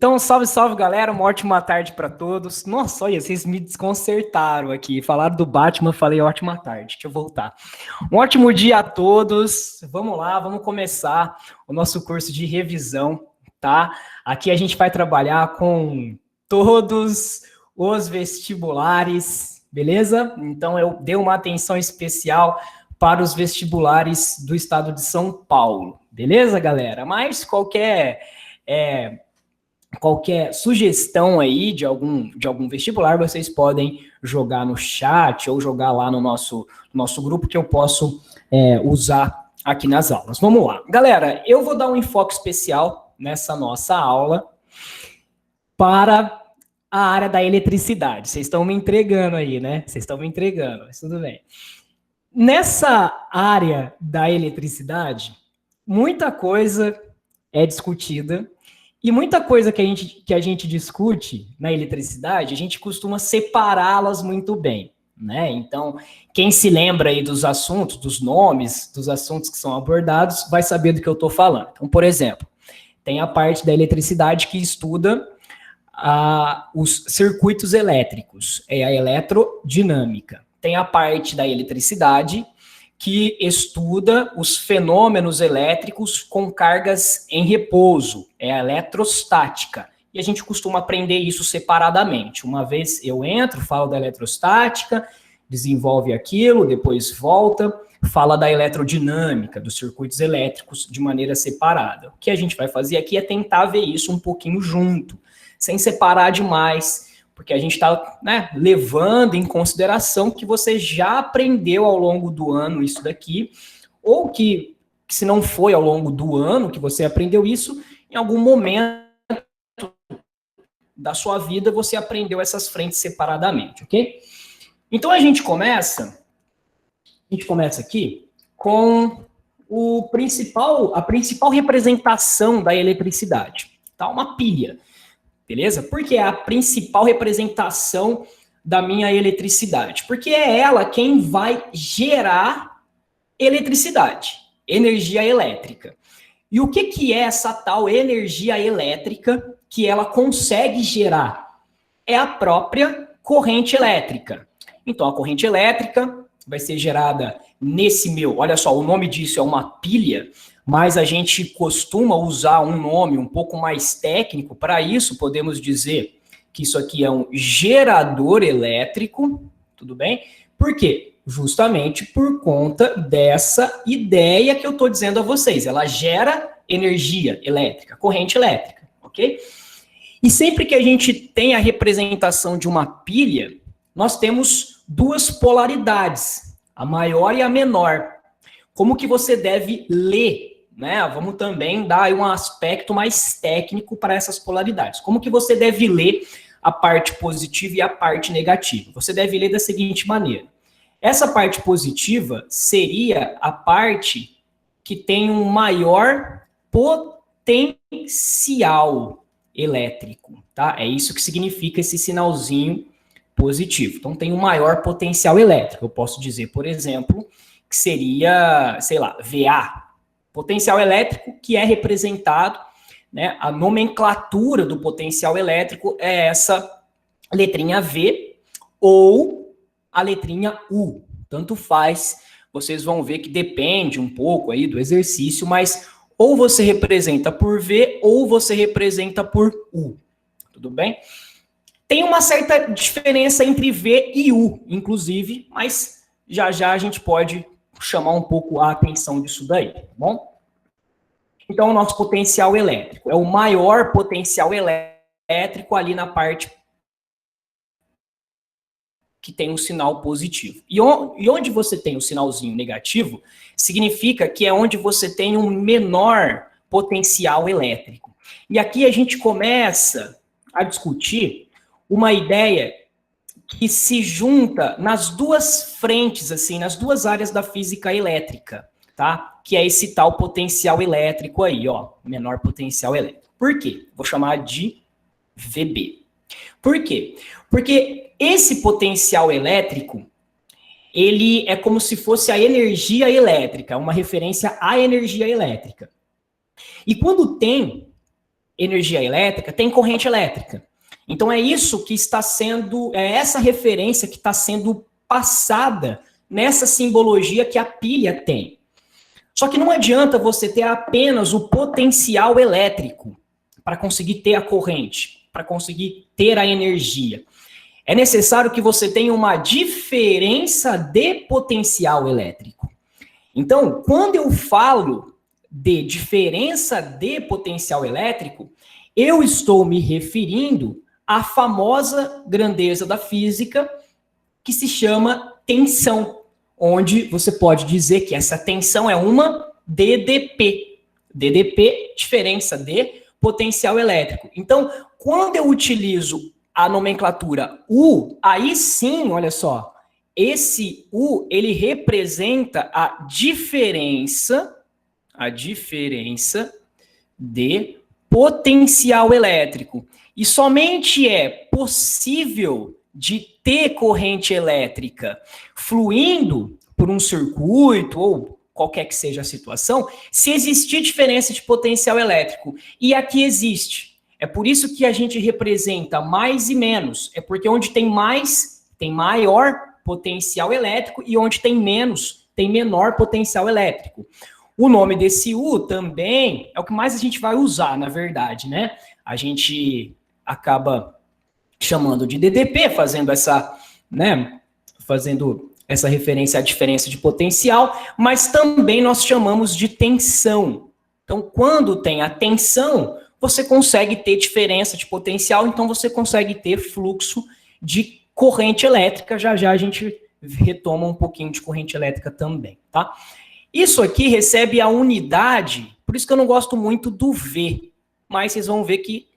Então, salve, salve, galera. Uma ótima tarde para todos. Nossa, olha, vocês me desconcertaram aqui. Falaram do Batman, falei ótima tarde. Deixa eu voltar. Um ótimo dia a todos. Vamos lá, vamos começar o nosso curso de revisão, tá? Aqui a gente vai trabalhar com todos os vestibulares, beleza? Então, eu dei uma atenção especial para os vestibulares do estado de São Paulo, beleza, galera? Mas qualquer sugestão aí de algum vestibular, vocês podem jogar no chat ou jogar lá no nosso grupo que eu posso usar aqui nas aulas. Vamos lá. Galera, eu vou dar um enfoque especial nessa nossa aula para a área da eletricidade. Vocês estão me entregando aí, né? Vocês estão me entregando, mas tudo bem. Nessa área da eletricidade, muita coisa é discutida. E muita coisa que a gente discute na eletricidade, a gente costuma separá-las muito bem, né? Então, quem se lembra aí dos assuntos, dos nomes, dos assuntos que são abordados, vai saber do que eu estou falando. Então, por exemplo, tem a parte da eletricidade que estuda os circuitos elétricos, é a eletrodinâmica. Tem a parte da eletricidade que estuda os fenômenos elétricos com cargas em repouso, é a eletrostática. E a gente costuma aprender isso separadamente. Uma vez eu entro, falo da eletrostática, desenvolve aquilo, depois volta, fala da eletrodinâmica, dos circuitos elétricos de maneira separada. O que a gente vai fazer aqui é tentar ver isso um pouquinho junto, sem separar demais, porque a gente está levando em consideração que você já aprendeu ao longo do ano isso daqui, ou que se não foi ao longo do ano que você aprendeu isso, em algum momento da sua vida você aprendeu essas frentes separadamente, ok? Então a gente começa aqui com a principal representação da eletricidade, tá? Uma pilha. Beleza? Porque é a principal representação da minha eletricidade. Porque é ela quem vai gerar eletricidade, energia elétrica. E o que é essa tal energia elétrica que ela consegue gerar? É a própria corrente elétrica. Então, a corrente elétrica vai ser gerada olha só, o nome disso é uma pilha, mas a gente costuma usar um nome um pouco mais técnico para isso, podemos dizer que isso aqui é um gerador elétrico, tudo bem? Por quê? Justamente por conta dessa ideia que eu estou dizendo a vocês, ela gera energia elétrica, corrente elétrica, ok? E sempre que a gente tem a representação de uma pilha, nós temos duas polaridades, a maior e a menor. Como que você deve ler, né? Vamos também dar um aspecto mais técnico para essas polaridades. Como que você deve ler a parte positiva e a parte negativa? Você deve ler da seguinte maneira. Essa parte positiva seria a parte que tem um maior potencial elétrico, tá? É isso que significa esse sinalzinho positivo. Então, tem um maior potencial elétrico. Eu posso dizer, por exemplo, que seria, sei lá, VA, potencial elétrico que é representado, né, a nomenclatura do potencial elétrico é essa letrinha V ou a letrinha U, tanto faz, vocês vão ver que depende um pouco aí do exercício, mas ou você representa por V ou você representa por U, tudo bem? Tem uma certa diferença entre V e U, inclusive, mas já a gente pode chamar um pouco a atenção disso daí, tá bom? Então, o nosso potencial elétrico é o maior potencial elétrico ali na parte que tem um sinal positivo. E onde você tem o sinalzinho negativo, significa que é onde você tem um menor potencial elétrico. E aqui a gente começa a discutir uma ideia que se junta nas duas frentes, assim, nas duas áreas da física elétrica, tá? Que é esse tal potencial elétrico aí, ó, menor potencial elétrico. Por quê? Vou chamar de VB. Por quê? Porque esse potencial elétrico, ele é como se fosse a energia elétrica, uma referência à energia elétrica. E quando tem energia elétrica, tem corrente elétrica. Então é isso que está sendo, é essa referência que está sendo passada nessa simbologia que a pilha tem. Só que não adianta você ter apenas o potencial elétrico para conseguir ter a corrente, para conseguir ter a energia. É necessário que você tenha uma diferença de potencial elétrico. Então, quando eu falo de diferença de potencial elétrico, eu estou me referindo à famosa grandeza da física que se chama tensão, onde você pode dizer que essa tensão é uma DDP. DDP, diferença de potencial elétrico. Então, quando eu utilizo a nomenclatura U, aí sim, olha só, esse U, ele representa a diferença de potencial elétrico. E somente é possível de ter corrente elétrica fluindo por um circuito ou qualquer que seja a situação, se existir diferença de potencial elétrico. E aqui existe. É por isso que a gente representa mais e menos. É porque onde tem mais, tem maior potencial elétrico e onde tem menos, tem menor potencial elétrico. O nome desse U também é o que mais a gente vai usar, na verdade, né? A gente acaba chamando de DDP, fazendo essa referência à diferença de potencial, mas também nós chamamos de tensão. Então, quando tem a tensão, você consegue ter diferença de potencial, então você consegue ter fluxo de corrente elétrica. Já já a gente retoma um pouquinho de corrente elétrica também, tá? Isso aqui recebe a unidade, por isso que eu não gosto muito do V, mas vocês vão ver que,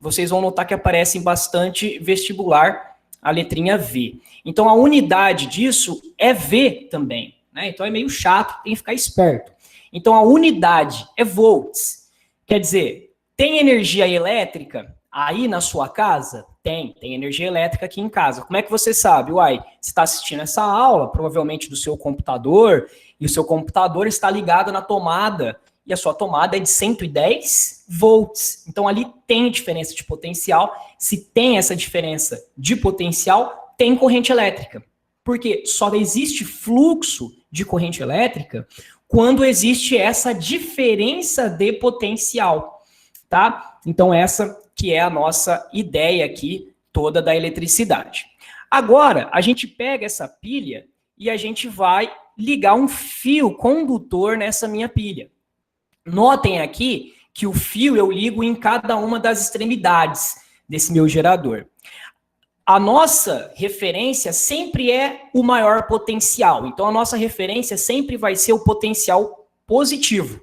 vocês vão notar que aparece em bastante vestibular a letrinha V. Então, a unidade disso é V também, né? Então, é meio chato, tem que ficar esperto. Então, a unidade é volts. Quer dizer, tem energia elétrica aí na sua casa? Tem energia elétrica aqui em casa. Como é que você sabe? Uai, você está assistindo essa aula, provavelmente do seu computador, e o seu computador está ligado na tomada, e a sua tomada é de 110 volts. Então, ali tem diferença de potencial. Se tem essa diferença de potencial, tem corrente elétrica. Porque só existe fluxo de corrente elétrica quando existe essa diferença de potencial, tá? Então, essa que é a nossa ideia aqui toda da eletricidade. Agora, a gente pega essa pilha e a gente vai ligar um fio condutor nessa minha pilha. Notem aqui que o fio eu ligo em cada uma das extremidades desse meu gerador. A nossa referência sempre é o maior potencial. Então, a nossa referência sempre vai ser o potencial positivo.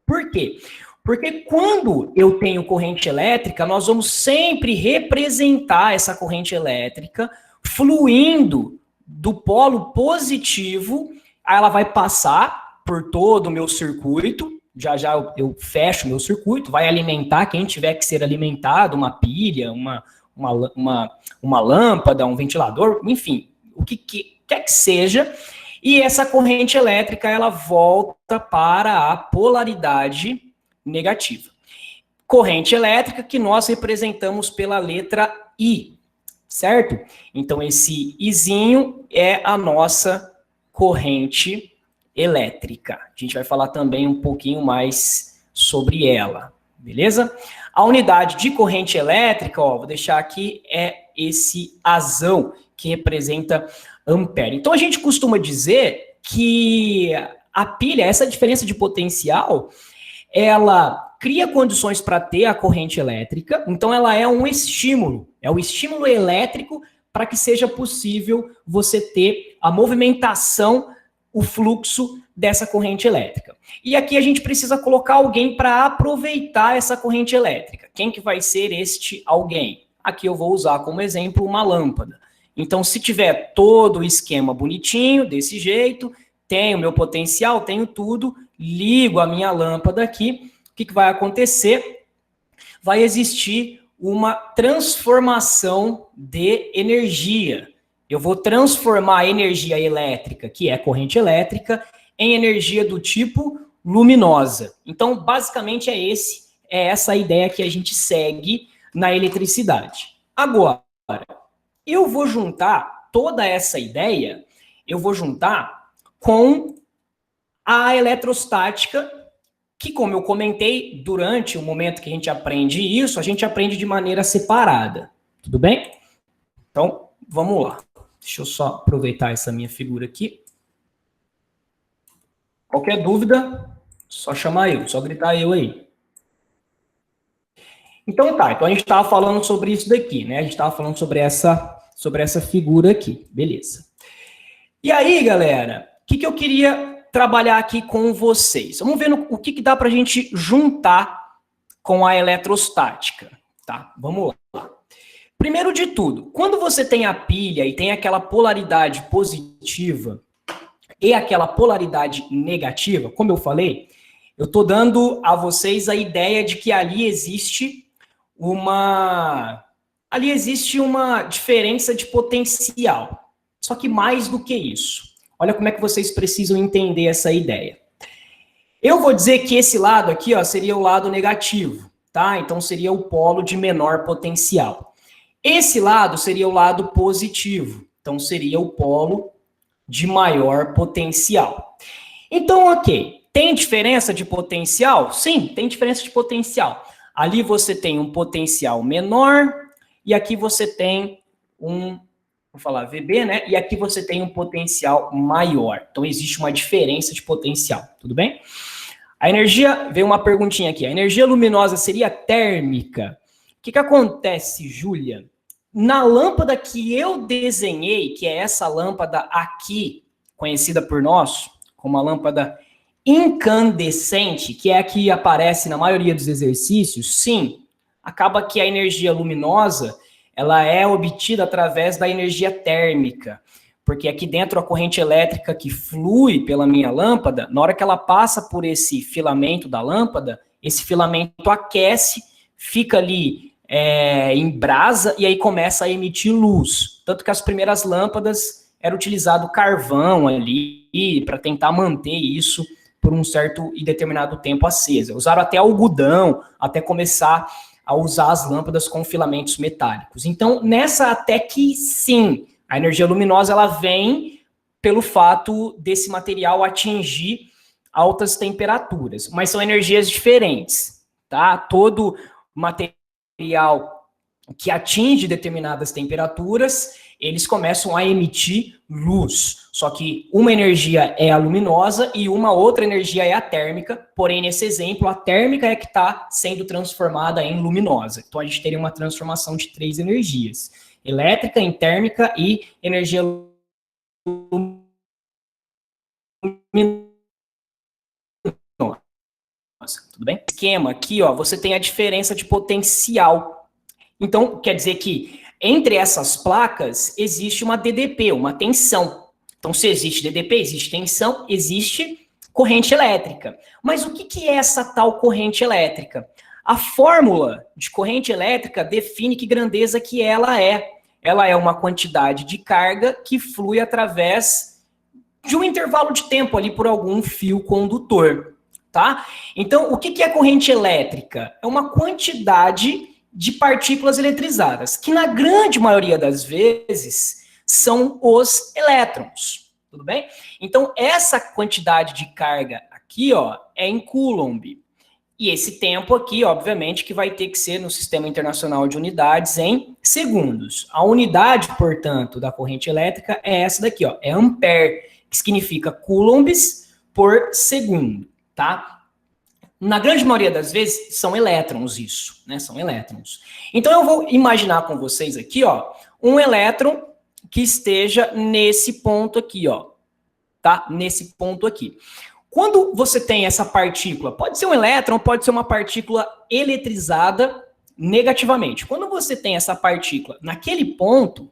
Por quê? Porque quando eu tenho corrente elétrica, nós vamos sempre representar essa corrente elétrica fluindo do polo positivo, aí ela vai passar por todo o meu circuito, já eu fecho meu circuito, vai alimentar quem tiver que ser alimentado, uma pilha, uma lâmpada, um ventilador, enfim, o que quer que seja, e essa corrente elétrica ela volta para a polaridade negativa. Corrente elétrica que nós representamos pela letra I, certo? Então, esse Izinho é a nossa corrente elétrica. A gente vai falar também um pouquinho mais sobre ela, beleza? A unidade de corrente elétrica, ó, vou deixar aqui, é esse Azão, que representa ampere. Então, a gente costuma dizer que a pilha, essa diferença de potencial, ela cria condições para ter a corrente elétrica, então ela é um estímulo, é o estímulo elétrico para que seja possível você ter a movimentação, o fluxo dessa corrente elétrica. E aqui a gente precisa colocar alguém para aproveitar essa corrente elétrica. Quem que vai ser este alguém? Aqui eu vou usar como exemplo uma lâmpada. Então, se tiver todo o esquema bonitinho, desse jeito, tenho meu potencial, tenho tudo, ligo a minha lâmpada aqui, o que vai acontecer? Vai existir uma transformação de energia. Eu vou transformar a energia elétrica, que é corrente elétrica, em energia do tipo luminosa. Então, basicamente, é essa a ideia que a gente segue na eletricidade. Agora, eu vou juntar toda essa ideia, eu vou juntar com a eletrostática, que, como eu comentei, durante o momento que a gente aprende isso, a gente aprende de maneira separada. Tudo bem? Então, vamos lá. Deixa eu só aproveitar essa minha figura aqui. Qualquer dúvida, só chamar eu, só gritar eu aí. Então tá, então a gente estava falando sobre isso daqui, né? A gente estava falando sobre essa figura aqui, beleza. E aí, galera, o que eu queria trabalhar aqui com vocês? Vamos ver o que dá para a gente juntar com a eletrostática, tá? Vamos lá. Primeiro de tudo, quando você tem a pilha e tem aquela polaridade positiva e aquela polaridade negativa, como eu falei, eu estou dando a vocês a ideia de que ali existe uma diferença de potencial. Só que mais do que isso. Olha como é que vocês precisam entender essa ideia. Eu vou dizer que esse lado aqui, ó, seria o lado negativo, tá? Então seria o polo de menor potencial. Esse lado seria o lado positivo. Então seria o polo de maior potencial. Então, ok. Tem diferença de potencial? Sim, tem diferença de potencial. Ali você tem um potencial menor e aqui você tem vou falar VB, né? E aqui você tem um potencial maior. Então, existe uma diferença de potencial, tudo bem? A energia, veio uma perguntinha aqui, a energia luminosa seria térmica? O que acontece, Júlia? Na lâmpada que eu desenhei, que é essa lâmpada aqui, conhecida por nós como a lâmpada incandescente, que é a que aparece na maioria dos exercícios, sim, acaba que a energia luminosa ela é obtida através da energia térmica, porque aqui dentro a corrente elétrica que flui pela minha lâmpada, na hora que ela passa por esse filamento da lâmpada, esse filamento aquece, fica ali em brasa e aí começa a emitir luz. Tanto que as primeiras lâmpadas era utilizado carvão ali para tentar manter isso por um certo e determinado tempo acesa. Usaram até algodão, até começar a usar as lâmpadas com filamentos metálicos. Então, nessa até que sim, a energia luminosa ela vem pelo fato desse material atingir altas temperaturas, mas são energias diferentes, tá? Todo material que atinge determinadas temperaturas, eles começam a emitir luz. Só que uma energia é a luminosa e uma outra energia é a térmica, porém, nesse exemplo, a térmica é que está sendo transformada em luminosa. Então, a gente teria uma transformação de 3 energias. Elétrica, térmica e energia luminosa. Tudo bem? Esquema aqui, ó, você tem a diferença de potencial. Então, quer dizer que entre essas placas existe uma DDP, uma tensão. Então, se existe DDP, existe tensão, existe corrente elétrica. Mas o que é essa tal corrente elétrica? A fórmula de corrente elétrica define que grandeza que ela é. Ela é uma quantidade de carga que flui através de um intervalo de tempo ali por algum fio condutor, tá? Então, o que é corrente elétrica? É uma quantidade de partículas eletrizadas, que na grande maioria das vezes são os elétrons, tudo bem? Então, essa quantidade de carga aqui, ó, é em Coulomb. E esse tempo aqui, obviamente, que vai ter que ser no Sistema Internacional de Unidades em segundos. A unidade, portanto, da corrente elétrica é essa daqui, ó, é ampere, que significa coulombs por segundo, tá? Na grande maioria das vezes, são elétrons isso, né? São elétrons. Então, eu vou imaginar com vocês aqui, ó, um elétron que esteja nesse ponto aqui, ó, tá? Nesse ponto aqui. Quando você tem essa partícula, pode ser um elétron, pode ser uma partícula eletrizada negativamente. Quando você tem essa partícula naquele ponto,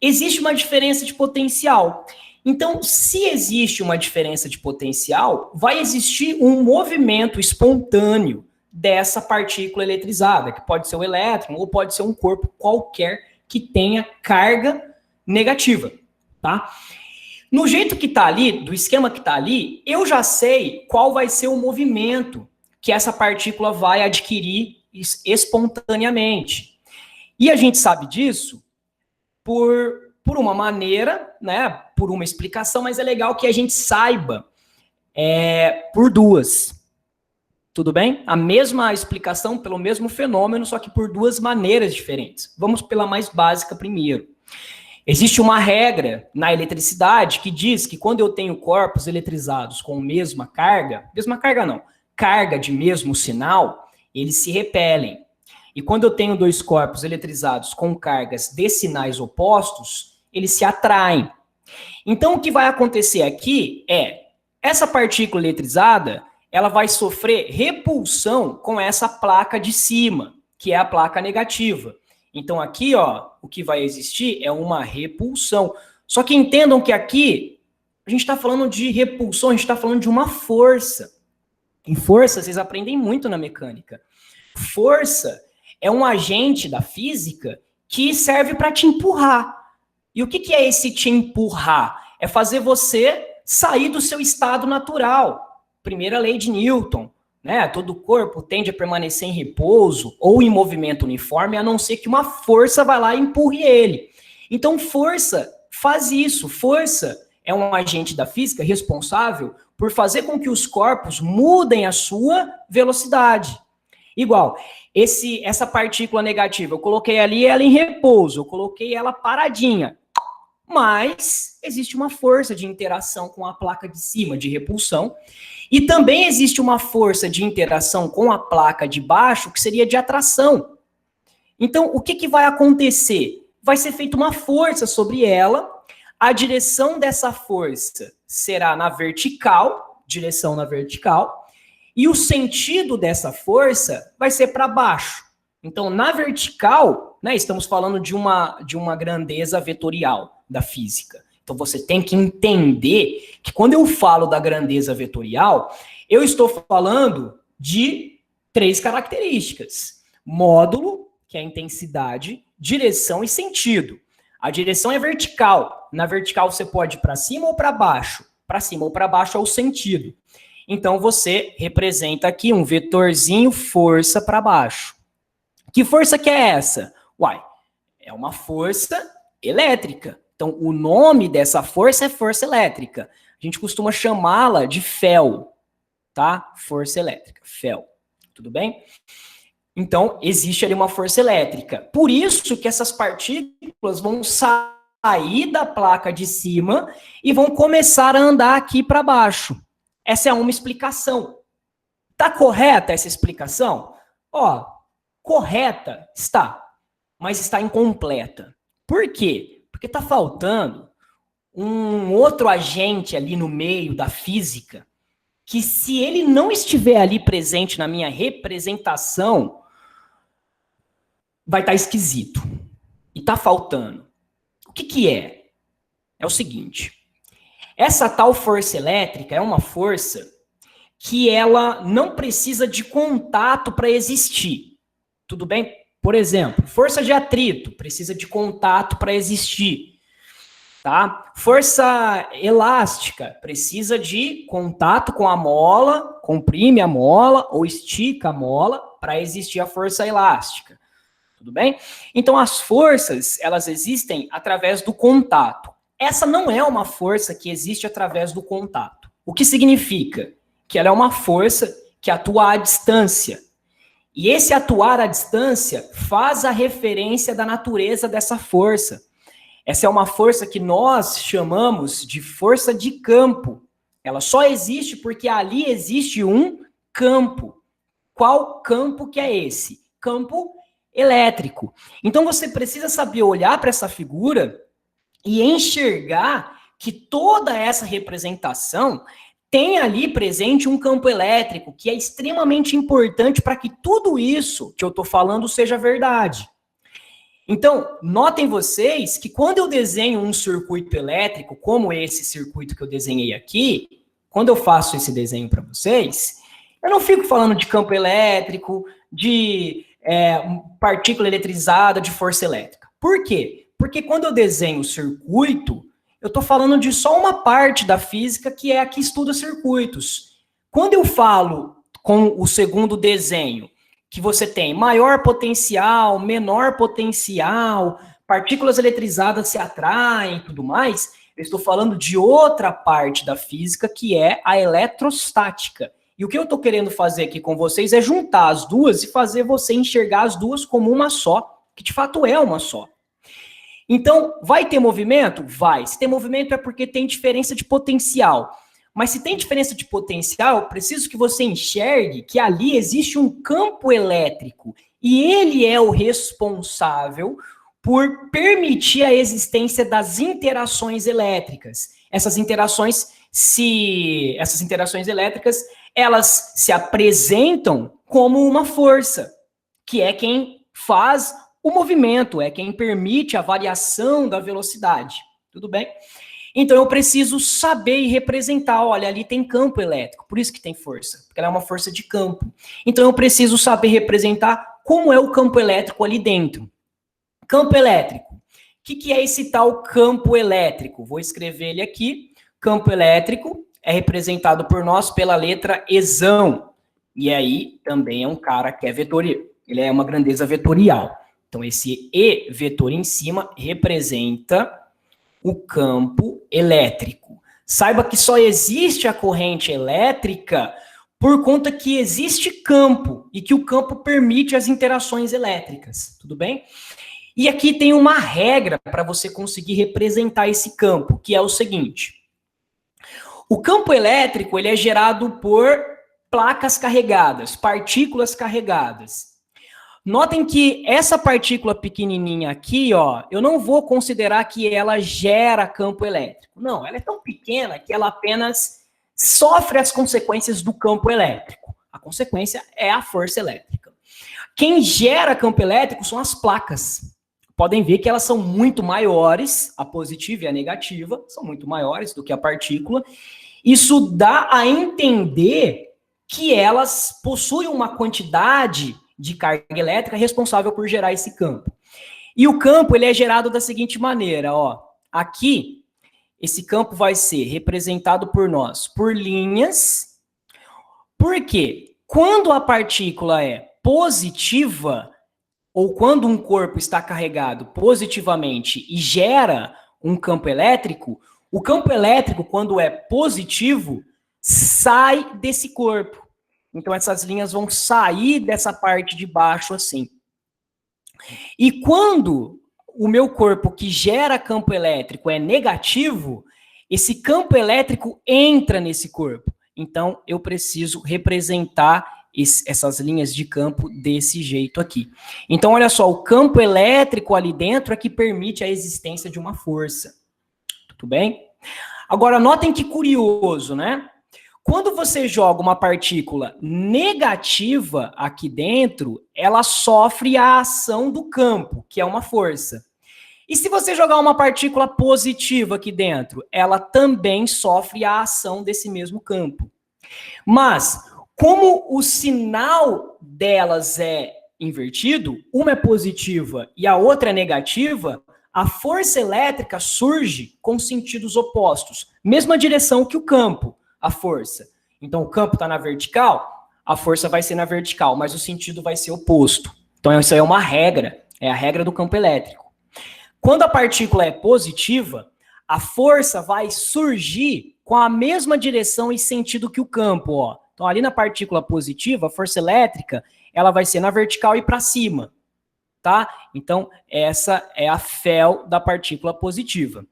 existe uma diferença de potencial. Então, se existe uma diferença de potencial, vai existir um movimento espontâneo dessa partícula eletrizada, que pode ser o elétron ou pode ser um corpo qualquer que tenha carga negativa, tá? No jeito que está ali, do esquema que está ali, eu já sei qual vai ser o movimento que essa partícula vai adquirir espontaneamente. E a gente sabe disso por uma maneira, né, por uma explicação, mas é legal que a gente saiba por duas. Tudo bem? A mesma explicação pelo mesmo fenômeno, só que por duas maneiras diferentes. Vamos pela mais básica primeiro. Existe uma regra na eletricidade que diz que quando eu tenho corpos eletrizados com carga de mesmo sinal, eles se repelem. E quando eu tenho dois corpos eletrizados com cargas de sinais opostos, eles se atraem. Então, o que vai acontecer aqui essa partícula eletrizada, ela vai sofrer repulsão com essa placa de cima, que é a placa negativa. Então, aqui, o que vai existir é uma repulsão. Só que entendam que aqui, a gente está falando de repulsão, a gente está falando de uma força. Em força, vocês aprendem muito na mecânica. Força é um agente da física que serve para te empurrar. E o que é esse te empurrar? É fazer você sair do seu estado natural. Primeira lei de Newton, né? Todo corpo tende a permanecer em repouso ou em movimento uniforme, a não ser que uma força vá lá e empurre ele. Então, força faz isso. Força é um agente da física responsável por fazer com que os corpos mudem a sua velocidade. Igual, essa partícula negativa, eu coloquei ali ela em repouso, eu coloquei ela paradinha. Mas existe uma força de interação com a placa de cima, de repulsão, e também existe uma força de interação com a placa de baixo, que seria de atração. Então, o que vai acontecer? Vai ser feita uma força sobre ela, a direção dessa força será na vertical, direção na vertical, e o sentido dessa força vai ser para baixo. Então, na vertical, né, estamos falando de uma grandeza vetorial da física. Então, você tem que entender que quando eu falo da grandeza vetorial, eu estou falando de 3 características. Módulo, que é a intensidade, direção e sentido. A direção é vertical. Na vertical, você pode ir para cima ou para baixo. Para cima ou para baixo é o sentido. Então, você representa aqui um vetorzinho força para baixo. Que força que é essa? É uma força elétrica. Então, o nome dessa força é força elétrica. A gente costuma chamá-la de Fel, tá? Força elétrica, Fel. Tudo bem? Então, existe ali uma força elétrica. Por isso que essas partículas vão sair da placa de cima e vão começar a andar aqui para baixo. Essa é uma explicação. Tá correta essa explicação? Correta está, mas está incompleta. Por quê? Porque está faltando um outro agente ali no meio da física que, se ele não estiver ali presente na minha representação, vai estar esquisito. E está faltando. O que é? É o seguinte. Essa tal força elétrica é uma força que ela não precisa de contato para existir. Tudo bem? Por exemplo, força de atrito precisa de contato para existir. Tá? Força elástica precisa de contato com a mola, comprime a mola ou estica a mola para existir a força elástica. Tudo bem? Então, as forças, elas existem através do contato. Essa não é uma força que existe através do contato. O que significa? Que ela é uma força que atua à distância. E esse atuar à distância faz a referência da natureza dessa força. Essa é uma força que nós chamamos de força de campo. Ela só existe porque ali existe um campo. Qual campo que é esse? Campo elétrico. Então você precisa saber olhar para essa figura e enxergar que toda essa representação tem ali presente um campo elétrico que é extremamente importante para que tudo isso que eu estou falando seja verdade. Então, notem vocês que quando eu desenho um circuito elétrico, como esse circuito que eu desenhei aqui, quando eu faço esse desenho para vocês, eu não fico falando de campo elétrico, de partícula eletrizada, de força elétrica. Por quê? Porque quando eu desenho o circuito, eu estou falando de só uma parte da física que é a que estuda circuitos. Quando eu falo com o segundo desenho, que você tem maior potencial, menor potencial, partículas eletrizadas se atraem e tudo mais, eu estou falando de outra parte da física, que é a eletrostática. E o que eu estou querendo fazer aqui com vocês é juntar as duas e fazer você enxergar as duas como uma só, que de fato é uma só. Então, vai ter movimento? Vai. Se tem movimento é porque tem diferença de potencial. Mas se tem diferença de potencial, eu preciso que você enxergue que ali existe um campo elétrico. E ele é o responsável por permitir a existência das interações elétricas. Essas interações elétricas, elas se apresentam como uma força, que é quem faz o movimento, é quem permite a variação da velocidade. Tudo bem? Então eu preciso saber e representar, olha, ali tem campo elétrico, por isso que tem força, porque ela é uma força de campo. Então eu preciso saber representar como é o campo elétrico ali dentro. Campo elétrico. O que é esse tal campo elétrico? Vou escrever ele aqui. Campo elétrico é representado por nós pela letra Ezão. E aí também é um cara que é vetorial. Ele é uma grandeza vetorial. Então esse E vetor em cima representa o campo elétrico. Saiba que só existe a corrente elétrica por conta que existe campo e que o campo permite as interações elétricas. Tudo bem? E aqui tem uma regra para você conseguir representar esse campo, que é o seguinte. O campo elétrico ele é gerado por placas carregadas, partículas carregadas. Notem que essa partícula pequenininha aqui, ó, eu não vou considerar que ela gera campo elétrico. Não, ela é tão pequena que ela apenas sofre as consequências do campo elétrico. A consequência é a força elétrica. Quem gera campo elétrico são as placas. Podem ver que elas são muito maiores, a positiva e a negativa, são muito maiores do que a partícula. Isso dá a entender que elas possuem uma quantidade de carga elétrica responsável por gerar esse campo. E o campo ele é gerado da seguinte maneira, ó. Aqui, esse campo vai ser representado por nós por linhas. Por quê? Quando a partícula é positiva, ou quando um corpo está carregado positivamente e gera um campo elétrico, o campo elétrico, quando é positivo, sai desse corpo. Então, essas linhas vão sair dessa parte de baixo assim. E quando o meu corpo que gera campo elétrico é negativo, esse campo elétrico entra nesse corpo. Então, eu preciso representar essas linhas de campo desse jeito aqui. Então, olha só, o campo elétrico ali dentro é que permite a existência de uma força. Tudo bem? Agora, notem que curioso, né? Quando você joga uma partícula negativa aqui dentro, ela sofre a ação do campo, que é uma força. E se você jogar uma partícula positiva aqui dentro, ela também sofre a ação desse mesmo campo. Mas, como o sinal delas é invertido, uma é positiva e a outra é negativa, a força elétrica surge com sentidos opostos. Mesma direção que o campo, a força. Então, o campo está na vertical, a força vai ser na vertical, mas o sentido vai ser oposto. Então, isso aí é uma regra, é a regra do campo elétrico. Quando a partícula é positiva, a força vai surgir com a mesma direção e sentido que o campo, ó. Então, ali na partícula positiva, a força elétrica, ela vai ser na vertical e para cima, tá? Então, essa é a fel da partícula positiva.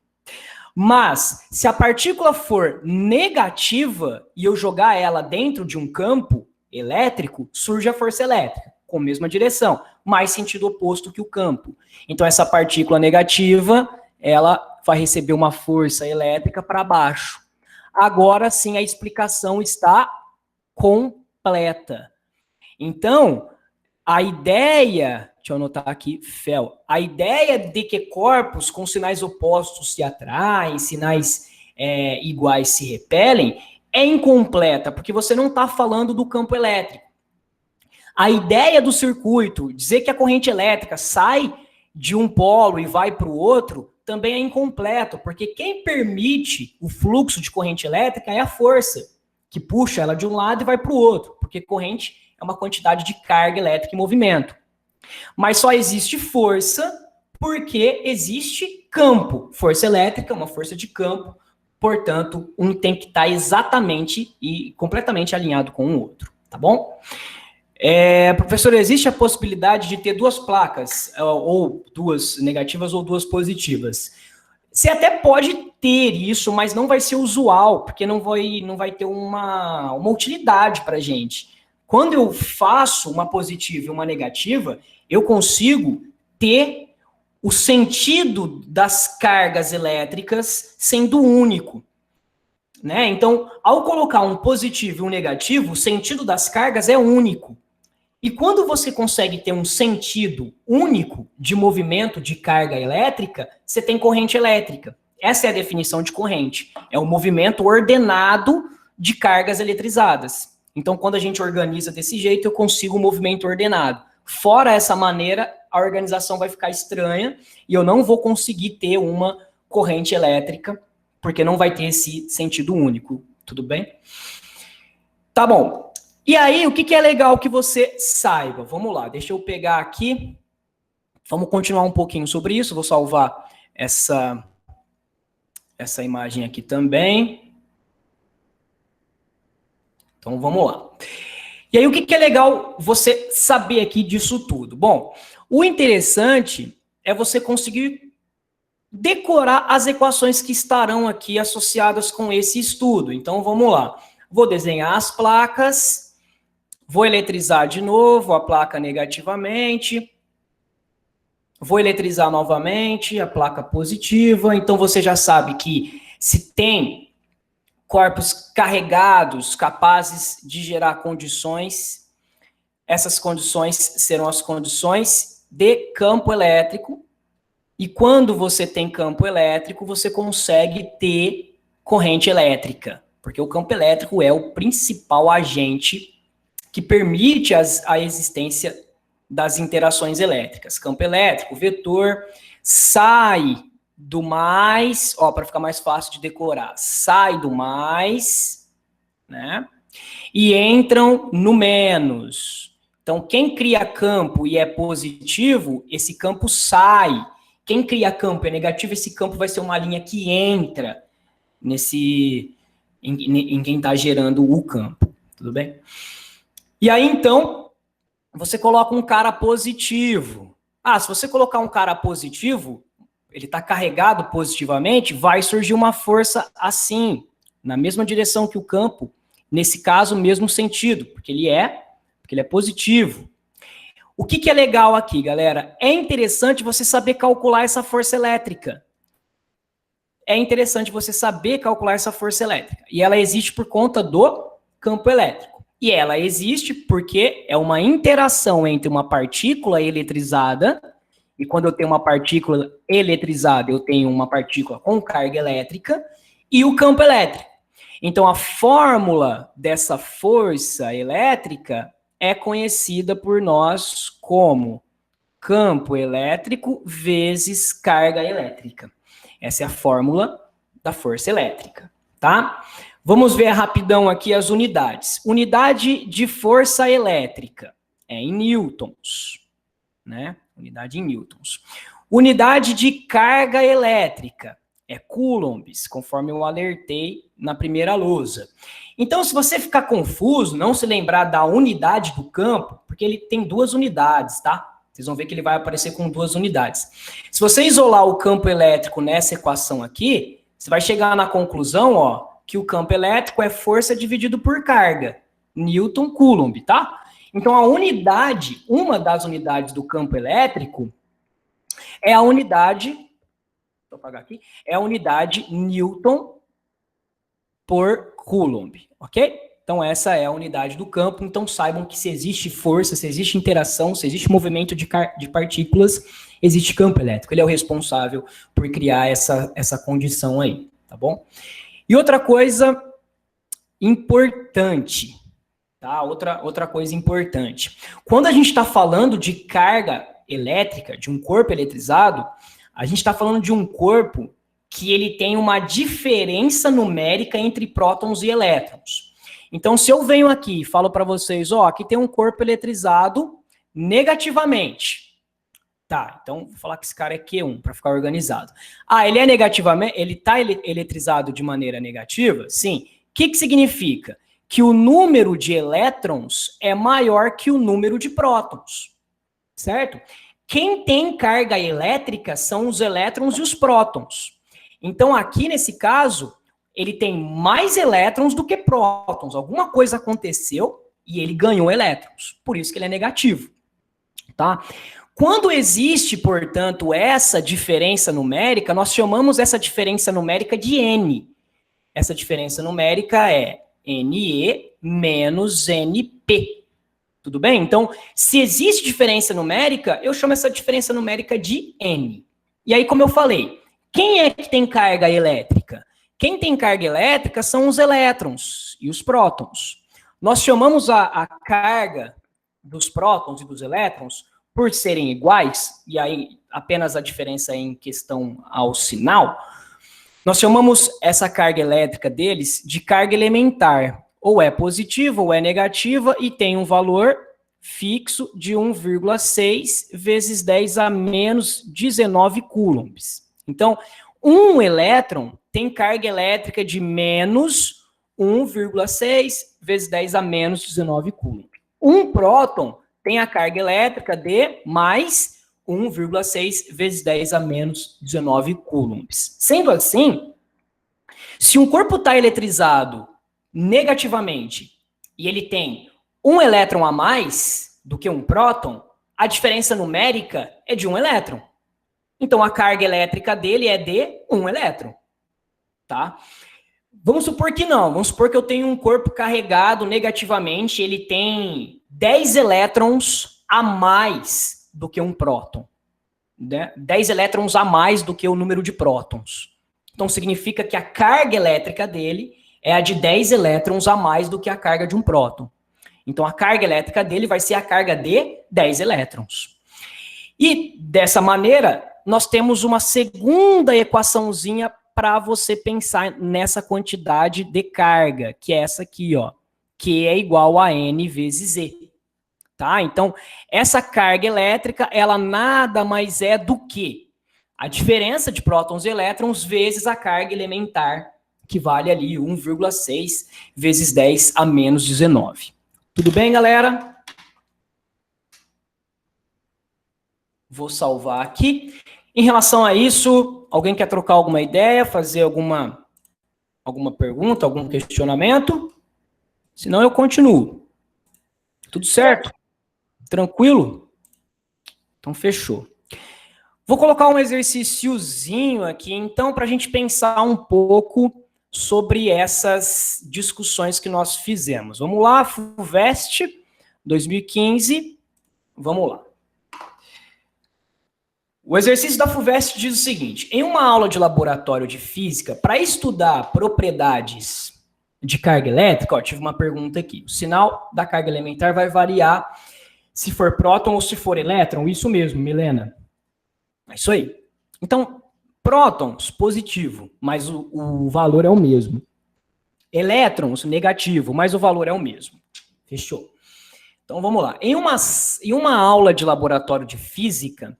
Mas, se a partícula for negativa e eu jogar ela dentro de um campo elétrico, surge a força elétrica, com a mesma direção, mais sentido oposto que o campo. Então, essa partícula negativa, ela vai receber uma força elétrica para baixo. Agora sim, a explicação está completa. Então, a ideia, deixa eu anotar aqui, fel, a ideia de que corpos com sinais opostos se atraem, sinais iguais se repelem, é incompleta, porque você não está falando do campo elétrico. A ideia do circuito, dizer que a corrente elétrica sai de um polo e vai para o outro, também é incompleto, porque quem permite o fluxo de corrente elétrica é a força. que puxa ela de um lado e vai para o outro, porque corrente é uma quantidade de carga elétrica em movimento. Mas só existe força porque existe campo. Força elétrica é uma força de campo, portanto, um tem que estar exatamente e completamente alinhado com o outro, tá bom? Professor, existe a possibilidade de ter duas placas, ou duas negativas ou duas positivas. Você até pode ter isso, mas não vai ser usual, porque não vai ter uma utilidade para a gente. Quando eu faço uma positiva e uma negativa, eu consigo ter o sentido das cargas elétricas sendo único, né? Então, ao colocar um positivo e um negativo, o sentido das cargas é único. E quando você consegue ter um sentido único de movimento de carga elétrica, você tem corrente elétrica. Essa é a definição de corrente. É um movimento ordenado de cargas eletrizadas. Então, quando a gente organiza desse jeito, eu consigo um movimento ordenado. Fora essa maneira, a organização vai ficar estranha e eu não vou conseguir ter uma corrente elétrica, porque não vai ter esse sentido único. Tudo bem? Tá bom. E aí, o que é legal que você saiba? Vamos lá, deixa eu pegar aqui. Vamos continuar um pouquinho sobre isso. Vou salvar essa imagem aqui também. Então, vamos lá. E aí, o que é legal você saber aqui disso tudo? Bom, o interessante é você conseguir decorar as equações que estarão aqui associadas com esse estudo. Então, vamos lá. Vou desenhar as placas. Vou eletrizar de novo a placa negativamente. Vou eletrizar novamente a placa positiva. Então, você já sabe que se tem corpos carregados, capazes de gerar condições, essas condições serão as condições de campo elétrico. E quando você tem campo elétrico, você consegue ter corrente elétrica. Porque o campo elétrico é o principal agente que permite a existência das interações elétricas. Campo elétrico, vetor, sai do mais, para ficar mais fácil de decorar, sai do mais, né? E entram no menos. Então, quem cria campo e é positivo, esse campo sai. Quem cria campo e é negativo, esse campo vai ser uma linha que entra em quem está gerando o campo. Tudo bem? E aí, então, você coloca um cara positivo. Se você colocar um cara positivo, ele está carregado positivamente, vai surgir uma força assim, na mesma direção que o campo, nesse caso, mesmo sentido, porque ele é positivo. O que é legal aqui, galera? É interessante você saber calcular essa força elétrica. É interessante você saber calcular essa força elétrica. E ela existe por conta do campo elétrico. E ela existe porque é uma interação entre uma partícula eletrizada, e quando eu tenho uma partícula eletrizada, eu tenho uma partícula com carga elétrica, e o campo elétrico. Então, a fórmula dessa força elétrica é conhecida por nós como campo elétrico vezes carga elétrica. Essa é a fórmula da força elétrica, tá? Vamos ver rapidão aqui as unidades. Unidade de força elétrica é em newtons, né? Unidade em newtons. Unidade de carga elétrica é coulombs, conforme eu alertei na primeira lousa. Então, se você ficar confuso, não se lembrar da unidade do campo, porque ele tem duas unidades, tá? Vocês vão ver que ele vai aparecer com duas unidades. Se você isolar o campo elétrico nessa equação aqui, você vai chegar na conclusão, que o campo elétrico é força dividido por carga. Newton Coulomb, tá? Então, a unidade, uma das unidades do campo elétrico é a unidade, deixa eu apagar aqui, é a unidade Newton por Coulomb, ok? Então, essa é a unidade do campo. Então, saibam que se existe força, se existe interação, se existe movimento de partículas, existe campo elétrico. Ele é o responsável por criar essa condição aí, tá bom? E outra coisa importante, tá? Outra coisa importante. Quando a gente está falando de carga elétrica, de um corpo eletrizado, a gente está falando de um corpo que ele tem uma diferença numérica entre prótons e elétrons. Então, se eu venho aqui e falo para vocês, ó, aqui tem um corpo eletrizado negativamente. Tá, então vou falar que esse cara é Q1 para ficar organizado. Ah, ele é negativamente, ele está eletrizado de maneira negativa? Sim. O que significa? Que o número de elétrons é maior que o número de prótons, certo? Quem tem carga elétrica são os elétrons e os prótons. Então, aqui nesse caso, ele tem mais elétrons do que prótons. Alguma coisa aconteceu e ele ganhou elétrons. Por isso que ele é negativo, tá? Quando existe, portanto, essa diferença numérica, nós chamamos essa diferença numérica de N. Essa diferença numérica é NE menos NP. Tudo bem? Então, se existe diferença numérica, eu chamo essa diferença numérica de N. E aí, como eu falei, quem é que tem carga elétrica? Quem tem carga elétrica são os elétrons e os prótons. Nós chamamos a carga dos prótons e dos elétrons, por serem iguais, e aí apenas a diferença é em questão ao sinal, nós chamamos essa carga elétrica deles de carga elementar. Ou é positiva ou é negativa e tem um valor fixo de 1,6 vezes 10 a menos 19 coulombs. Então, um elétron tem carga elétrica de menos 1,6 vezes 10 a menos 19 coulombs. Um próton tem a carga elétrica de mais 1,6 vezes 10 a menos 19 coulombs. Sendo assim, se um corpo está eletrizado negativamente e ele tem um elétron a mais do que um próton, a diferença numérica é de um elétron. Então, a carga elétrica dele é de um elétron, tá? Vamos supor que não. Vamos supor que eu tenho um corpo carregado negativamente, ele tem 10 elétrons a mais do que um próton. Né? 10 elétrons a mais do que o número de prótons. Então, significa que a carga elétrica dele é a de 10 elétrons a mais do que a carga de um próton. Então, a carga elétrica dele vai ser a carga de 10 elétrons. E, dessa maneira, nós temos uma segunda equaçãozinha para você pensar nessa quantidade de carga, que é essa aqui, ó, que é igual a N vezes E. Tá? Então, essa carga elétrica, ela nada mais é do que a diferença de prótons e elétrons vezes a carga elementar, que vale ali 1,6 vezes 10 a menos 19. Tudo bem, galera? Vou salvar aqui. Em relação a isso, alguém quer trocar alguma ideia, fazer alguma pergunta, algum questionamento? Senão eu continuo. Tudo certo? Tranquilo? Então, fechou. Vou colocar um exercíciozinho aqui, então, para a gente pensar um pouco sobre essas discussões que nós fizemos. Vamos lá, FUVEST 2015. Vamos lá. O exercício da FUVEST diz o seguinte: em uma aula de laboratório de física, para estudar propriedades de carga elétrica, ó, tive uma pergunta aqui. O sinal da carga elementar vai variar se for próton ou se for elétron? Isso mesmo, Milena. É isso aí. Então, prótons, positivo, mas o valor é o mesmo. Elétrons, negativo, mas o valor é o mesmo. Fechou. Então, vamos lá. Em uma aula de laboratório de física,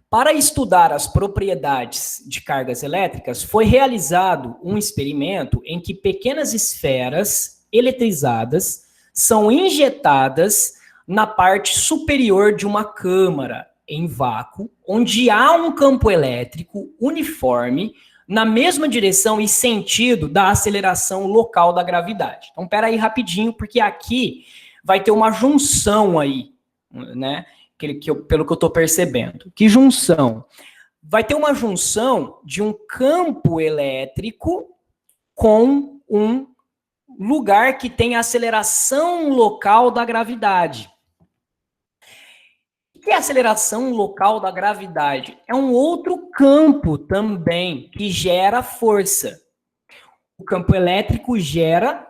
para estudar as propriedades de cargas elétricas, foi realizado um experimento em que pequenas esferas eletrizadas são injetadas na parte superior de uma câmara em vácuo, onde há um campo elétrico uniforme na mesma direção e sentido da aceleração local da gravidade. Então, pera aí rapidinho, porque aqui vai ter uma junção aí, né? Pelo que eu estou percebendo. Que junção? Vai ter uma junção de um campo elétrico com um lugar que tem a aceleração local da gravidade. O que é a aceleração local da gravidade? É um outro campo também que gera força. O campo elétrico gera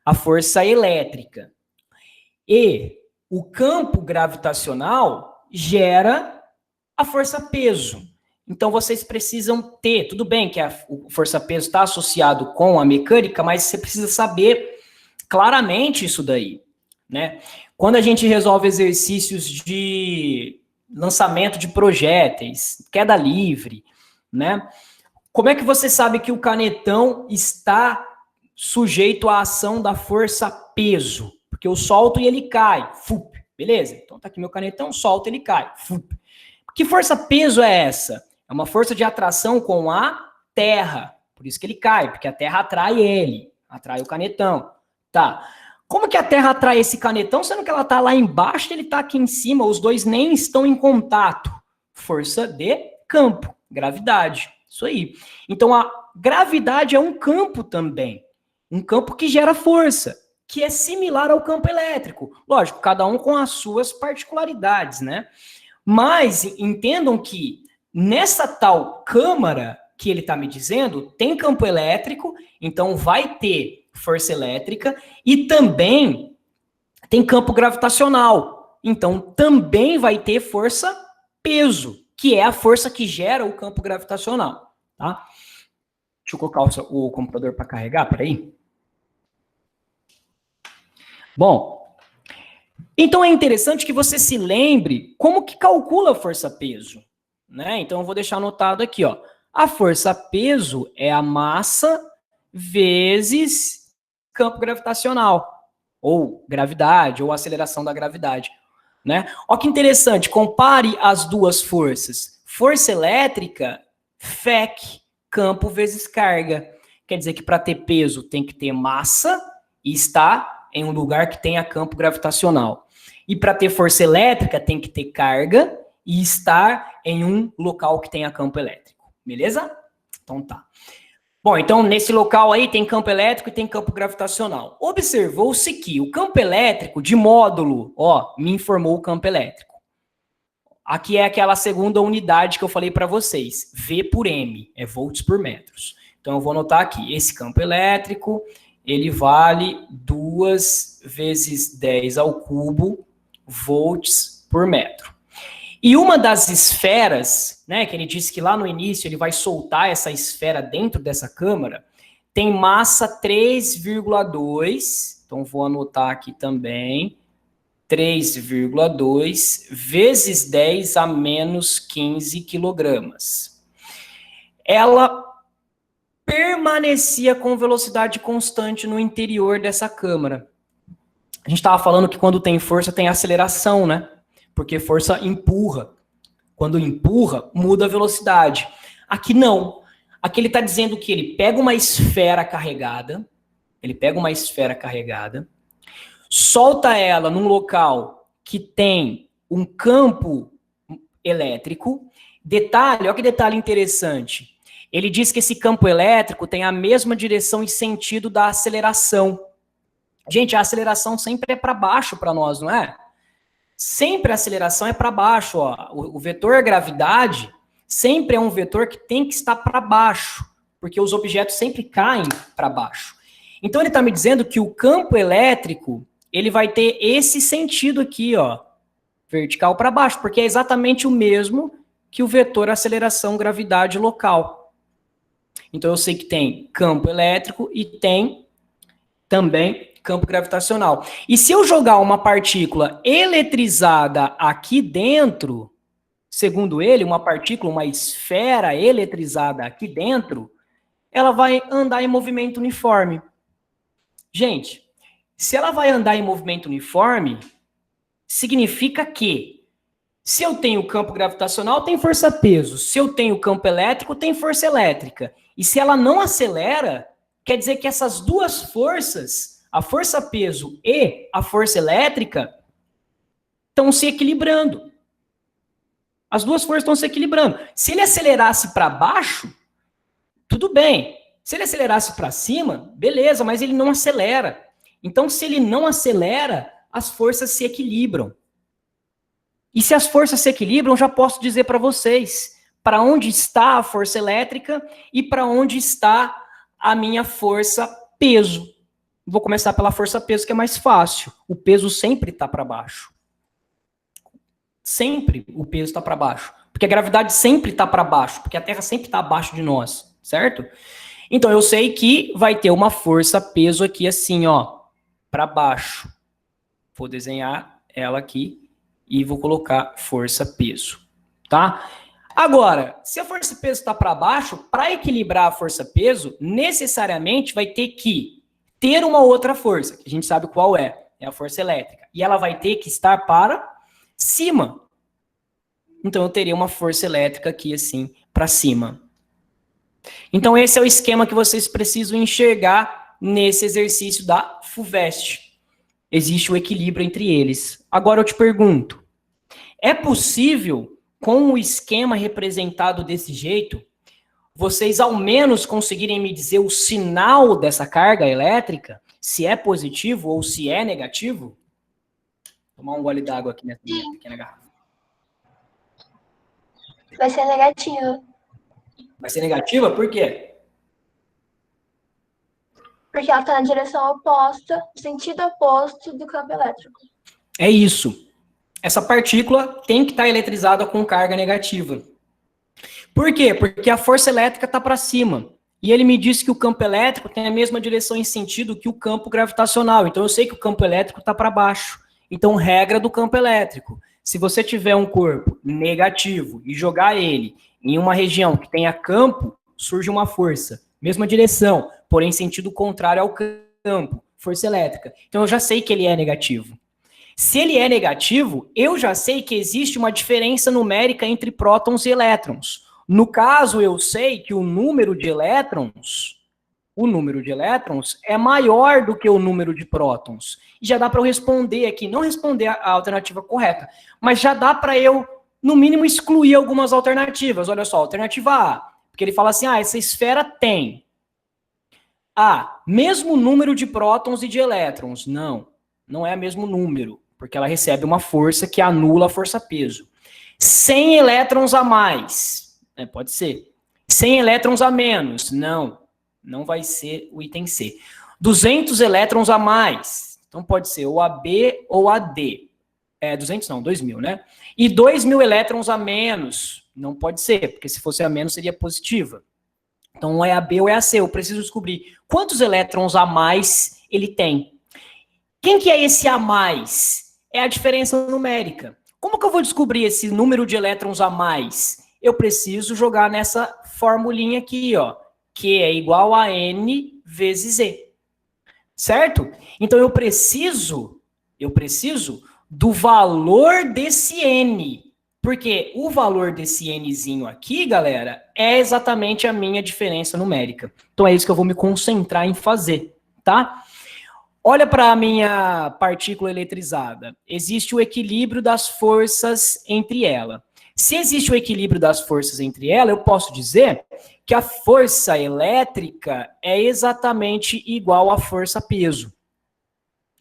a força elétrica. E o campo gravitacional gera a força-peso. Então, vocês precisam ter, tudo bem que a força-peso está associado com a mecânica, mas você precisa saber claramente isso daí, né? Quando a gente resolve exercícios de lançamento de projéteis, queda livre, né? Como é que você sabe que o canetão está sujeito à ação da força peso? Porque eu solto e ele cai. Fup, beleza? Então tá aqui meu canetão, solto, ele cai. Fup. Que força peso é essa? É uma força de atração com a terra. Por isso que ele cai, porque a terra atrai ele, atrai o canetão. Tá. Como que a terra atrai esse canetão, sendo que ela tá lá embaixo e ele tá aqui em cima? Os dois nem estão em contato. Força de campo, gravidade. Isso aí. Então a gravidade é um campo também. Um campo que gera força, que é similar ao campo elétrico. Lógico, cada um com as suas particularidades, né? Mas entendam que nessa tal câmara que ele está me dizendo, tem campo elétrico, então vai ter força elétrica, e também tem campo gravitacional. Então também vai ter força peso, que é a força que gera o campo gravitacional. Tá? Deixa eu colocar o computador para carregar, peraí. Bom, então é interessante que você se lembre como que calcula a força-peso, né? Então eu vou deixar anotado aqui, ó. A força-peso é a massa vezes campo gravitacional, ou gravidade, ou aceleração da gravidade, né? Olha que interessante, compare as duas forças. Força elétrica, FEC, campo vezes carga. Quer dizer que para ter peso tem que ter massa e estar em um lugar que tenha campo gravitacional. E para ter força elétrica, tem que ter carga e estar em um local que tenha campo elétrico. Beleza? Então tá. Bom, então nesse local aí tem campo elétrico e tem campo gravitacional. Observou-se que o campo elétrico de módulo, ó, me informou o campo elétrico. Aqui é aquela segunda unidade que eu falei para vocês. V por M, é volts por metros. Então eu vou anotar aqui, esse campo elétrico, ele vale 2 vezes 10 ao cubo volts por metro. E uma das esferas, né, que ele disse que lá no início ele vai soltar essa esfera dentro dessa câmara, tem massa 3,2, então vou anotar aqui também, 3,2 vezes 10 a menos 15 quilogramas. Ela permanecia com velocidade constante no interior dessa câmara. A gente estava falando que quando tem força tem aceleração, né? Porque força empurra. Quando empurra, muda a velocidade. Aqui não. Aqui ele está dizendo que ele pega uma esfera carregada, solta ela num local que tem um campo elétrico. Detalhe, olha que detalhe interessante. Ele diz que esse campo elétrico tem a mesma direção e sentido da aceleração. Gente, a aceleração sempre é para baixo para nós, não é? Sempre a aceleração é para baixo. Ó. O vetor gravidade sempre é um vetor que tem que estar para baixo, porque os objetos sempre caem para baixo. Então ele está me dizendo que o campo elétrico ele vai ter esse sentido aqui, ó, vertical para baixo, porque é exatamente o mesmo que o vetor aceleração gravidade local. Então eu sei que tem campo elétrico e tem também campo gravitacional. E se eu jogar uma partícula eletrizada aqui dentro, segundo ele, uma partícula, uma esfera eletrizada aqui dentro, ela vai andar em movimento uniforme. Gente, se ela vai andar em movimento uniforme, significa que se eu tenho campo gravitacional, tem força-peso. Se eu tenho campo elétrico, tem força elétrica. E se ela não acelera, quer dizer que essas duas forças, a força-peso e a força elétrica, estão se equilibrando. As duas forças estão se equilibrando. Se ele acelerasse para baixo, tudo bem. Se ele acelerasse para cima, beleza, mas ele não acelera. Então, se ele não acelera, as forças se equilibram. E se as forças se equilibram, já posso dizer para vocês para onde está a força elétrica e para onde está a minha força peso. Vou começar pela força peso, que é mais fácil. O peso sempre está para baixo. Sempre o peso está para baixo. Porque a gravidade sempre está para baixo, porque a Terra sempre está abaixo de nós, certo? Então eu sei que vai ter uma força peso aqui assim, ó. para baixo. Vou desenhar ela aqui e vou colocar força-peso, tá? Agora, se a força-peso está para baixo, para equilibrar a força-peso, necessariamente vai ter que ter uma outra força, que a gente sabe qual é a força elétrica. E ela vai ter que estar para cima. Então, eu teria uma força elétrica aqui, assim, para cima. Então, esse é o esquema que vocês precisam enxergar nesse exercício da FUVEST. Existe o equilíbrio entre eles. Agora, eu te pergunto, é possível, com o esquema representado desse jeito, vocês ao menos conseguirem me dizer o sinal dessa carga elétrica, se é positivo ou se é negativo? Vou tomar um gole d'água aqui nessa minha pequena garrafa. Vai ser negativo. Vai ser negativa? Por quê? Porque ela está na direção oposta, sentido oposto do campo elétrico. É isso. Essa partícula tem que estar eletrizada com carga negativa. Por quê? Porque a força elétrica está para cima. E ele me disse que o campo elétrico tem a mesma direção em sentido que o campo gravitacional. Então eu sei que o campo elétrico está para baixo. Então, regra do campo elétrico. Se você tiver um corpo negativo e jogar ele em uma região que tenha campo, surge uma força. Mesma direção, porém sentido contrário ao campo. Força elétrica. Então eu já sei que ele é negativo. Se ele é negativo, eu já sei que existe uma diferença numérica entre prótons e elétrons. No caso, eu sei que o número de elétrons é maior do que o número de prótons. E já dá para eu responder aqui, não responder a alternativa correta, mas já dá para eu, no mínimo, excluir algumas alternativas. Olha só, alternativa A, porque ele fala assim, essa esfera tem mesmo número de prótons e de elétrons. Não é o mesmo número, porque ela recebe uma força que anula a força-peso. 100 elétrons a mais. Pode ser. 100 elétrons a menos. Não vai ser o item C. 200 elétrons a mais. Então pode ser ou AB ou AD. 200 não, 2.000, né? E 2.000 elétrons a menos. Não pode ser, porque se fosse a menos seria positiva. Então ou é AB ou é AC. Eu preciso descobrir quantos elétrons a mais ele tem. Quem que é esse a mais? É a diferença numérica. Como que eu vou descobrir esse número de elétrons a mais? Eu preciso jogar nessa formulinha aqui, ó, que é igual a N vezes Z. Certo? Então eu preciso do valor desse N. Porque o valor desse Nzinho aqui, galera, é exatamente a minha diferença numérica. Então é isso que eu vou me concentrar em fazer, tá? Olha para a minha partícula eletrizada. Existe o equilíbrio das forças entre ela. Se existe o equilíbrio das forças entre ela, eu posso dizer que a força elétrica é exatamente igual à força-peso.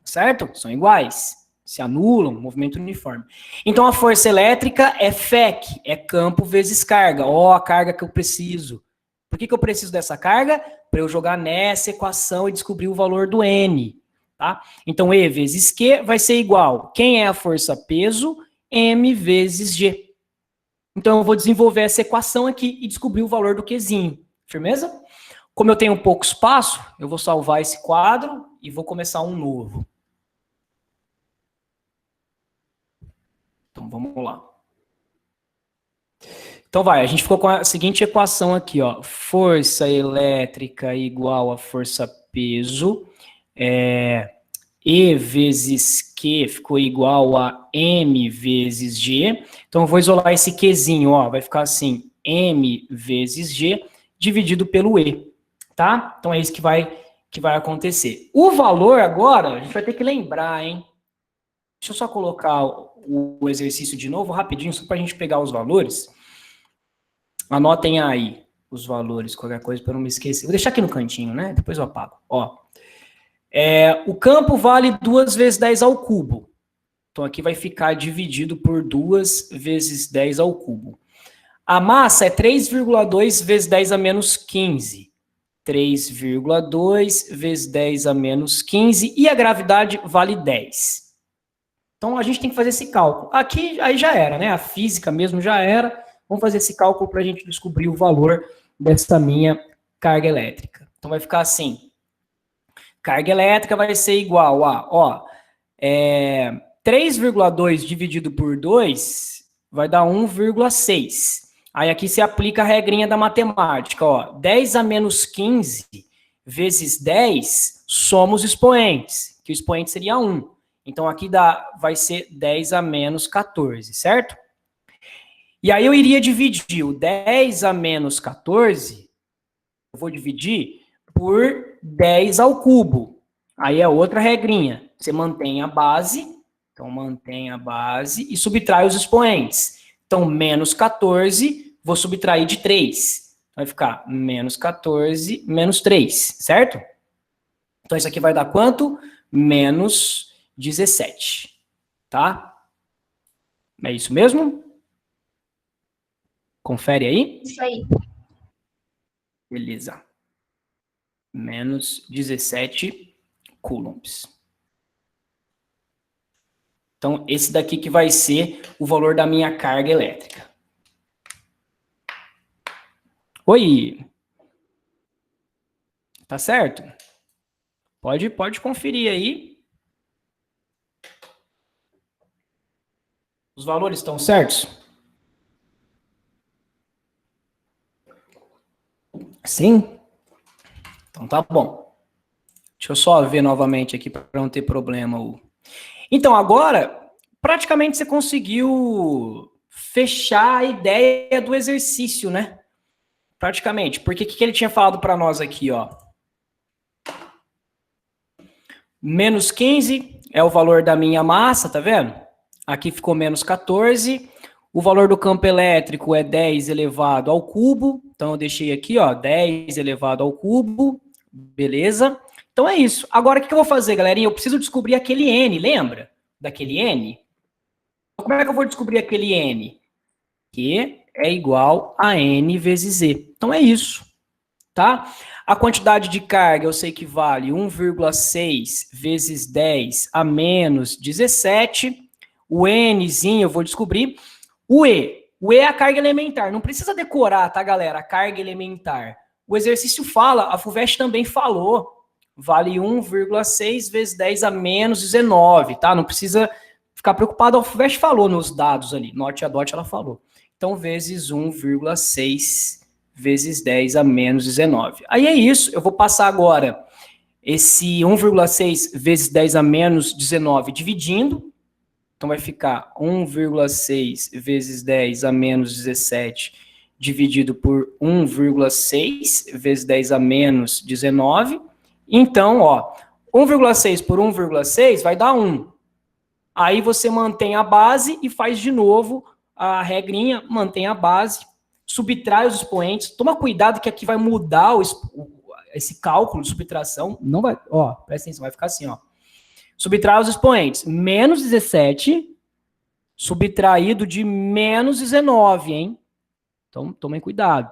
Certo? São iguais. Se anulam, movimento uniforme. Então a força elétrica é FEC, é campo vezes carga. A carga que eu preciso. Por que eu preciso dessa carga? Para eu jogar nessa equação e descobrir o valor do N. Tá? Então, E vezes Q vai ser igual. Quem é a força-peso? M vezes G. Então, eu vou desenvolver essa equação aqui e descobrir o valor do Qzinho. Firmeza? Como eu tenho pouco espaço, eu vou salvar esse quadro e vou começar um novo. Então, vamos lá. Então, a gente ficou com a seguinte equação aqui, ó. Força elétrica igual a força-peso. E vezes Q ficou igual a M vezes G. Então, eu vou isolar esse Qzinho, ó. Vai ficar assim, M vezes G dividido pelo E, tá? Então, é isso que vai acontecer. O valor agora, a gente vai ter que lembrar, hein? Deixa eu só colocar o exercício de novo, rapidinho, só para a gente pegar os valores. Anotem aí os valores, qualquer coisa, para eu não me esquecer. Vou deixar aqui no cantinho, né? Depois eu apago. Ó. O campo vale 2 vezes 10 ao cubo. Então, aqui vai ficar dividido por 2 vezes 10 ao cubo. A massa é 3,2 vezes 10 a menos 15. 3,2 vezes 10 a menos 15. E a gravidade vale 10. Então, a gente tem que fazer esse cálculo. Aqui, aí já era, né? A física mesmo já era. Vamos fazer esse cálculo para a gente descobrir o valor dessa minha carga elétrica. Então, vai ficar assim. Carga elétrica vai ser igual a, ó, 3,2 dividido por 2 vai dar 1,6. Aí aqui você aplica a regrinha da matemática, ó, 10 a menos 15 vezes 10 somos expoentes, que o expoente seria 1. Então aqui vai ser 10 a menos 14, certo? E aí eu iria dividir o 10 a menos 14, eu vou dividir por 10 ao cubo. Aí é outra regrinha. Você mantém a base, então mantém a base e subtrai os expoentes. Então, menos 14, vou subtrair de 3. Vai ficar menos 14, menos 3, certo? Então, isso aqui vai dar quanto? Menos 17, tá? É isso mesmo? Confere aí. Isso aí. Beleza. Menos 17 coulombs. Então, esse daqui que vai ser o valor da minha carga elétrica. Oi! Tá certo? Pode conferir aí. Os valores estão certos? Sim? Então tá bom. Deixa eu só ver novamente aqui para não ter problema. Então agora, praticamente você conseguiu fechar a ideia do exercício, né? Praticamente. Porque o que ele tinha falado para nós aqui, ó? Menos 15 é o valor da minha massa, tá vendo? Aqui ficou menos 14. O valor do campo elétrico é 10 elevado ao cubo. Então, eu deixei aqui, ó, 10 elevado ao cubo. Beleza? Então, é isso. Agora, o que eu vou fazer, galerinha? Eu preciso descobrir aquele N, lembra? Daquele N? Como é que eu vou descobrir aquele N? Que é igual a N vezes Z. Então, é isso. Tá? A quantidade de carga, eu sei que vale 1,6 vezes 10 a menos 17. O Nzinho eu vou descobrir. O E é a carga elementar. Não precisa decorar, tá, galera? A carga elementar. O exercício fala, a FUVEST também falou. Vale 1,6 vezes 10 a menos 19, tá? Não precisa ficar preocupado. A FUVEST falou nos dados ali. Note a DOT, ela falou. Então, vezes 1,6 vezes 10 a menos 19. Aí é isso. Eu vou passar agora esse 1,6 vezes 10 a menos 19 dividindo. Então, vai ficar 1,6 vezes 10 a menos 17 dividido por 1,6 vezes 10 a menos 19. Então, ó, 1,6 por 1,6 vai dar 1. Aí você mantém a base e faz de novo a regrinha, mantém a base, subtrai os expoentes. Toma cuidado que aqui vai mudar esse cálculo de subtração. Não vai, ó, presta atenção, vai ficar assim, ó. Subtrai os expoentes. Menos 17 subtraído de menos 19, hein? Então, tomem cuidado.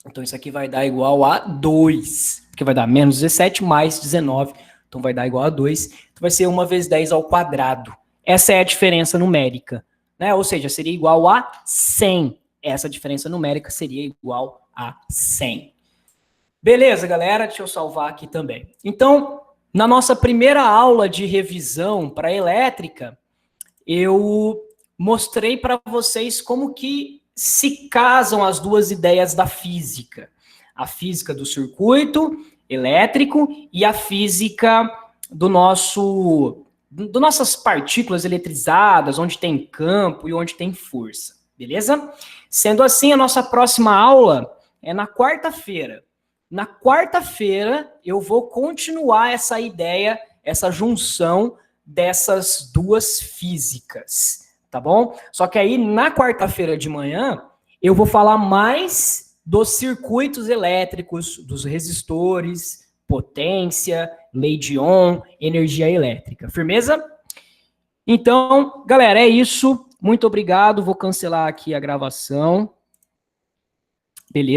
Então, isso aqui vai dar igual a 2. Porque vai dar menos 17 mais 19. Então, vai dar igual a 2. Então, vai ser 1 vezes 10 ao quadrado. Essa é a diferença numérica, né? Ou seja, seria igual a 100. Essa diferença numérica seria igual a 100. Beleza, galera? Deixa eu salvar aqui também. Então, na nossa primeira aula de revisão para elétrica, eu mostrei para vocês como que se casam as duas ideias da física. A física do circuito elétrico e a física do nossas partículas eletrizadas, onde tem campo e onde tem força. Beleza? Sendo assim, a nossa próxima aula é na quarta-feira. Na quarta-feira, eu vou continuar essa ideia, essa junção dessas duas físicas, tá bom? Só que aí, na quarta-feira de manhã, eu vou falar mais dos circuitos elétricos, dos resistores, potência, lei de Ohm, energia elétrica. Firmeza? Então, galera, é isso. Muito obrigado. Vou cancelar aqui a gravação.